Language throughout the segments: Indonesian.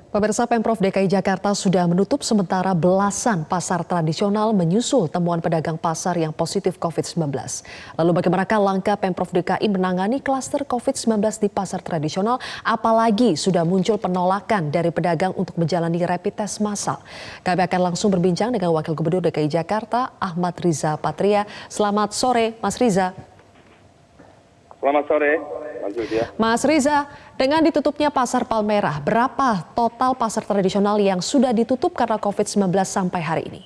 Pemirsa, Pemprov DKI Jakarta sudah menutup sementara belasan pasar tradisional menyusul temuan pedagang pasar yang positif COVID-19. Lalu bagaimanakah langkah Pemprov DKI menangani klaster COVID-19 di pasar tradisional, apalagi sudah muncul penolakan dari pedagang untuk menjalani rapid test massal. Kami akan langsung berbincang dengan Wakil Gubernur DKI Jakarta, Ahmad Riza Patria. Selamat sore, Mas Riza. Selamat sore, Mas Yudia. Mas Riza, dengan ditutupnya Pasar Palmerah, berapa total pasar tradisional yang sudah ditutup karena COVID-19 sampai hari ini?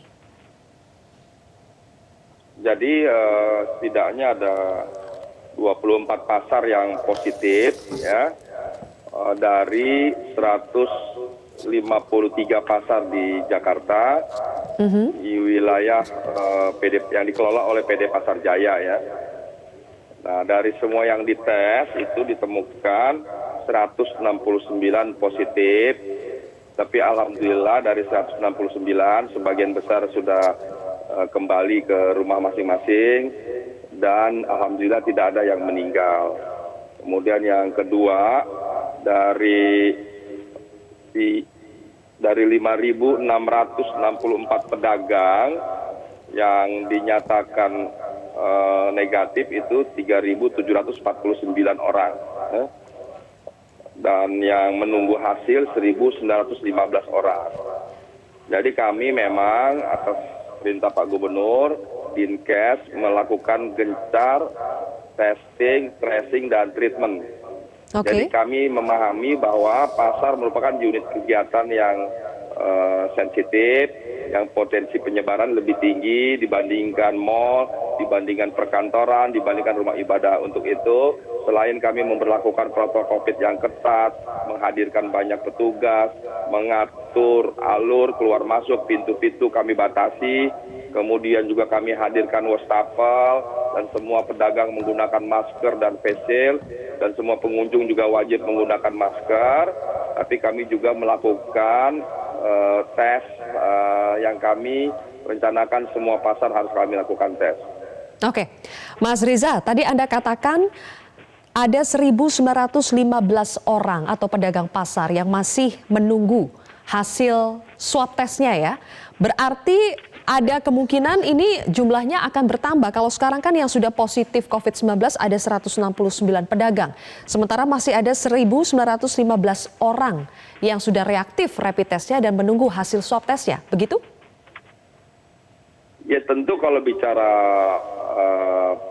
Jadi setidaknya ada 24 pasar yang positif ya, dari 153 pasar di Jakarta, di wilayah yang dikelola oleh PD Pasar Jaya ya. Nah, dari semua yang dites itu ditemukan 169 positif, tapi alhamdulillah dari 169 sebagian besar sudah kembali ke rumah masing-masing dan alhamdulillah tidak ada yang meninggal. Kemudian yang kedua, dari 5.664 pedagang yang dinyatakan negatif itu 3.749 orang dan yang menunggu hasil 1.915 orang. Jadi kami memang atas perintah Pak Gubernur, Dinkes melakukan gencar testing, tracing, dan treatment. Jadi kami memahami bahwa pasar merupakan unit kegiatan yang sensitif, yang potensi penyebaran lebih tinggi dibandingkan mal, dibandingkan perkantoran, dibandingkan rumah ibadah. Untuk itu, selain kami memberlakukan protokol COVID yang ketat, menghadirkan banyak petugas, mengatur alur keluar masuk, pintu-pintu kami batasi, kemudian juga kami hadirkan wastafel, dan semua pedagang menggunakan masker dan face shield, dan semua pengunjung juga wajib menggunakan masker. Tapi kami juga melakukan tes yang kami rencanakan semua pasar harus kami lakukan tes. Oke, Mas Riza, tadi Anda katakan ada 1.915 orang atau pedagang pasar yang masih menunggu hasil swab testnya ya. Berarti ada kemungkinan ini jumlahnya akan bertambah. Kalau sekarang kan yang sudah positif COVID-19 ada 169 pedagang. Sementara masih ada 1.915 orang yang sudah reaktif rapid testnya dan menunggu hasil swab testnya. Begitu? Ya tentu kalau bicara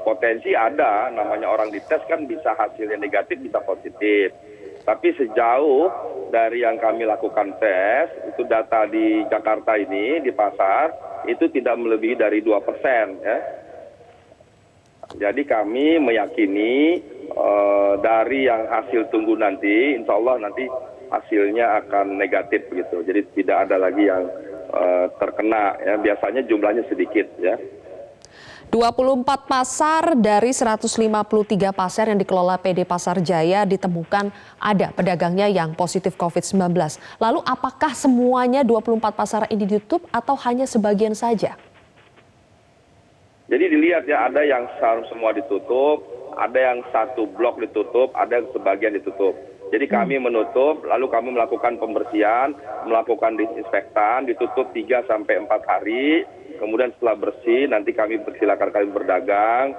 potensi ada, namanya orang dites kan bisa hasilnya negatif, bisa positif. Tapi sejauh dari yang kami lakukan tes, itu data di Jakarta ini, di pasar, itu tidak melebihi dari 2%. Ya. Jadi kami meyakini dari yang hasil tunggu nanti, insya Allah nanti hasilnya akan negatif begitu. Jadi tidak ada lagi yang terkena, ya. Biasanya jumlahnya sedikit ya. 24 pasar dari 153 pasar yang dikelola PD Pasar Jaya ditemukan ada pedagangnya yang positif COVID-19. Lalu apakah semuanya 24 pasar ini ditutup atau hanya sebagian saja? Jadi dilihat ya, ada yang semua ditutup, ada yang satu blok ditutup, ada yang sebagian ditutup. Jadi kami menutup, lalu kami melakukan pembersihan, melakukan disinfektan, ditutup 3 sampai 4 hari. Kemudian setelah bersih, nanti kami persilakan kami berdagang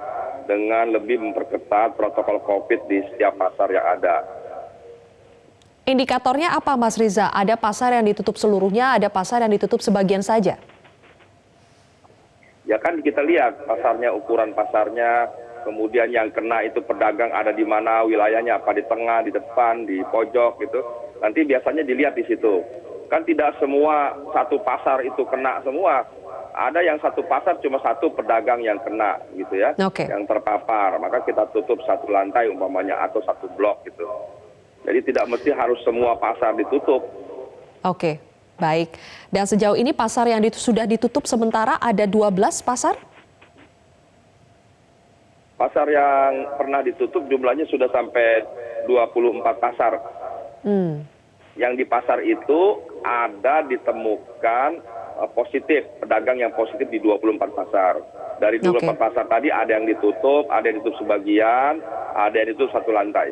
dengan lebih memperketat protokol COVID di setiap pasar yang ada. Indikatornya apa, Mas Riza? Ada pasar yang ditutup seluruhnya, ada pasar yang ditutup sebagian saja? Ya kan kita lihat pasarnya, ukuran pasarnya, kemudian yang kena itu pedagang ada di mana, wilayahnya apa, di tengah, di depan, di pojok gitu. Nanti biasanya dilihat di situ. Kan tidak semua satu pasar itu kena semua. Ada yang satu pasar cuma satu pedagang yang kena gitu ya, yang terpapar. Maka kita tutup satu lantai umpamanya atau satu blok gitu. Jadi tidak mesti harus semua pasar ditutup. Oke, baik. Dan sejauh ini pasar yang sudah ditutup sementara ada 12 pasar? Pasar yang pernah ditutup jumlahnya sudah sampai 24 pasar. Yang di pasar itu ada ditemukan positif, pedagang yang positif di 24 pasar. Dari 24 pasar tadi ada yang ditutup sebagian, ada yang ditutup satu lantai.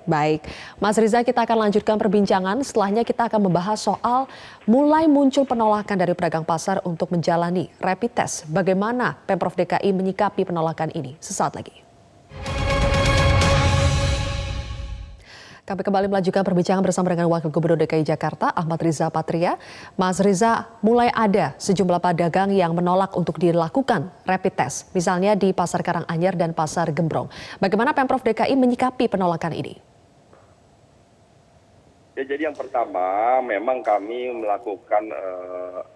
Baik, Mas Riza, kita akan lanjutkan perbincangan. Setelahnya kita akan membahas soal mulai muncul penolakan dari pedagang pasar untuk menjalani rapid test. Bagaimana Pemprov DKI menyikapi penolakan ini? Sesaat lagi. Kami kembali melanjutkan perbincangan bersama dengan Wakil Gubernur DKI Jakarta, Ahmad Riza Patria. Mas Riza, mulai ada sejumlah pedagang yang menolak untuk dilakukan rapid test, misalnya di Pasar Karanganyar dan Pasar Gembrong. Bagaimana Pemprov DKI menyikapi penolakan ini? Ya, jadi yang pertama memang kami melakukan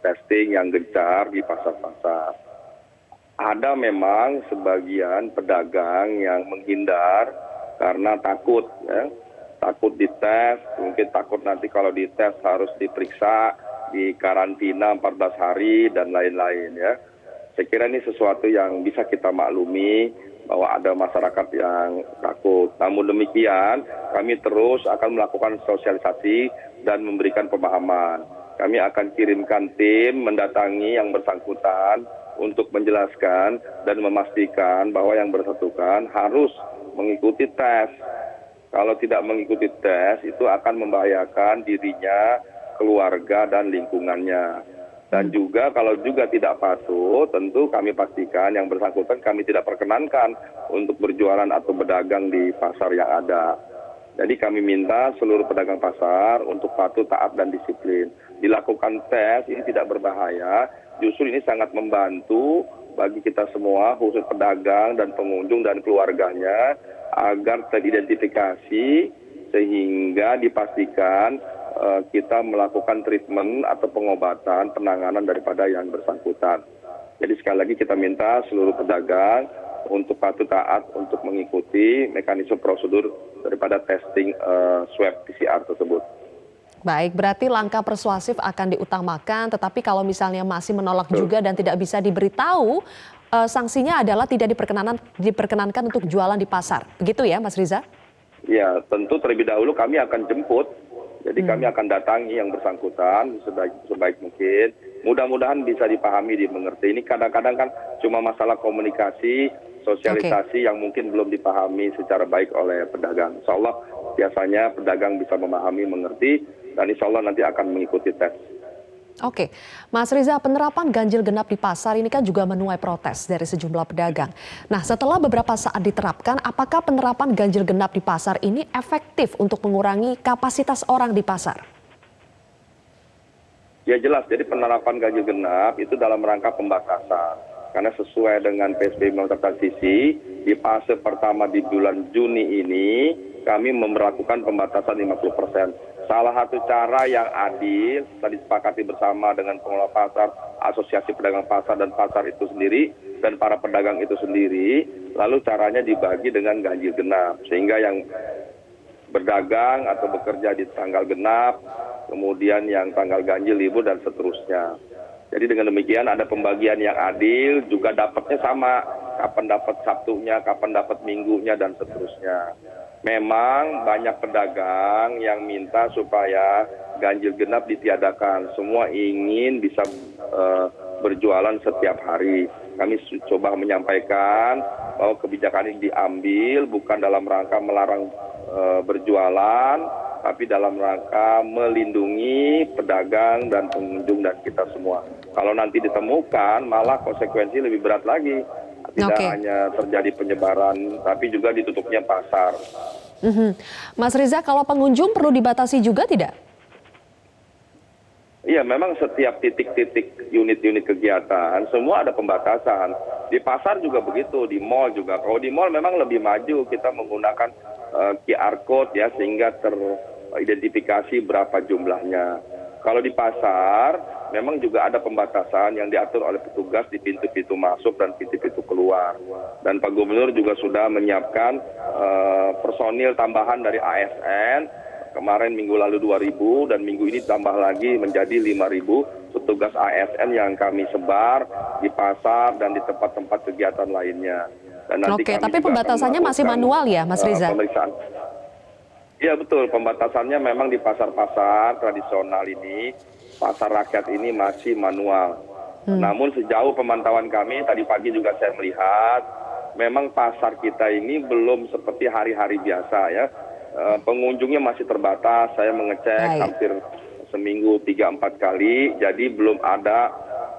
testing yang gencar di pasar-pasar. Ada memang sebagian pedagang yang menghindar karena takut, ya. Takut dites, mungkin takut nanti kalau dites harus diperiksa, di karantina 14 hari dan lain-lain, ya. Saya kira ini sesuatu yang bisa kita maklumi bahwa ada masyarakat yang takut. Namun demikian, kami terus akan melakukan sosialisasi dan memberikan pemahaman. Kami akan kirimkan tim mendatangi yang bersangkutan untuk menjelaskan dan memastikan bahwa yang bersangkutan harus mengikuti tes. Kalau tidak mengikuti tes, itu akan membahayakan dirinya, keluarga, dan lingkungannya. Dan juga kalau juga tidak patuh, tentu kami pastikan yang bersangkutan kami tidak perkenankan untuk berjualan atau berdagang di pasar yang ada. Jadi kami minta seluruh pedagang pasar untuk patuh, taat, dan disiplin. Dilakukan tes, ini tidak berbahaya, justru ini sangat membantu bagi kita semua, khusus pedagang dan pengunjung dan keluarganya, agar teridentifikasi sehingga dipastikan kita melakukan treatment atau pengobatan, penanganan daripada yang bersangkutan. Jadi sekali lagi kita minta seluruh pedagang untuk patuh taat untuk mengikuti mekanisme prosedur daripada testing swab PCR tersebut. Baik, berarti langkah persuasif akan diutamakan, tetapi kalau misalnya masih menolak juga dan tidak bisa diberitahu, sanksinya adalah tidak diperkenankan untuk jualan di pasar. Begitu ya, Mas Riza? Ya, tentu terlebih dahulu kami akan jemput. Jadi kami akan datangi yang bersangkutan sebaik mungkin. Mudah-mudahan bisa dipahami, dimengerti. Ini kadang-kadang kan cuma masalah komunikasi, sosialisasi yang mungkin belum dipahami secara baik oleh pedagang. Insya Allah biasanya pedagang bisa memahami, mengerti, dan insya Allah nanti akan mengikuti tes. Oke, Mas Riza, penerapan ganjil genap di pasar ini kan juga menuai protes dari sejumlah pedagang. Nah, setelah beberapa saat diterapkan, apakah penerapan ganjil genap di pasar ini efektif untuk mengurangi kapasitas orang di pasar? Ya jelas, jadi penerapan ganjil genap itu dalam rangka pembatasan. Karena sesuai dengan PSBB masa transisi, di fase pertama di bulan Juni ini, kami memberlakukan pembatasan 50%. Salah satu cara yang adil, tadi disepakati bersama dengan pengelola pasar, asosiasi pedagang pasar dan pasar itu sendiri, dan para pedagang itu sendiri, lalu caranya dibagi dengan ganjil genap. Sehingga yang berdagang atau bekerja di tanggal genap, kemudian yang tanggal ganjil libur dan seterusnya. Jadi dengan demikian ada pembagian yang adil, juga dapatnya sama, kapan dapat Sabtunya, kapan dapat Minggunya, dan seterusnya. Memang banyak pedagang yang minta supaya ganjil genap ditiadakan. Semua ingin bisa berjualan setiap hari. Kami coba menyampaikan bahwa kebijakan ini diambil bukan dalam rangka melarang berjualan, tapi dalam rangka melindungi pedagang dan pengunjung dan kita semua. Kalau nanti ditemukan, malah konsekuensi lebih berat lagi. Tidak hanya terjadi penyebaran, tapi juga ditutupnya pasar. Mas Riza, kalau pengunjung perlu dibatasi juga tidak? Iya, memang setiap titik-titik unit-unit kegiatan, semua ada pembatasan. Di pasar juga begitu, di mall juga. Kalau di mall memang lebih maju, kita menggunakan QR code ya, sehingga teridentifikasi berapa jumlahnya. Kalau di pasar, memang juga ada pembatasan yang diatur oleh petugas di pintu-pintu masuk dan pintu-pintu keluar. Dan Pak Gubernur juga sudah menyiapkan personil tambahan dari ASN. Kemarin minggu lalu 2.000 dan minggu ini tambah lagi menjadi 5.000 petugas ASN yang kami sebar di pasar dan di tempat-tempat kegiatan lainnya. Dan nanti tapi pembatasannya masih manual ya, Mas Riza? Pemeriksaan. Ya betul, pembatasannya memang di pasar-pasar tradisional ini, pasar rakyat ini masih manual. Namun sejauh pemantauan kami, tadi pagi juga saya melihat, memang pasar kita ini belum seperti hari-hari biasa ya. pengunjungnya masih terbatas. Saya mengecek Baik. hampir seminggu 3-4 kali, jadi belum ada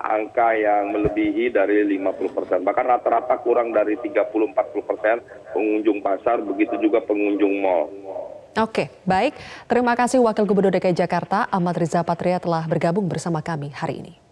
angka yang melebihi dari 50%. Bahkan rata-rata kurang dari 30-40% pengunjung pasar, begitu juga pengunjung mal. Oke, baik. Terima kasih Wakil Gubernur DKI Jakarta Ahmad Riza Patria telah bergabung bersama kami hari ini.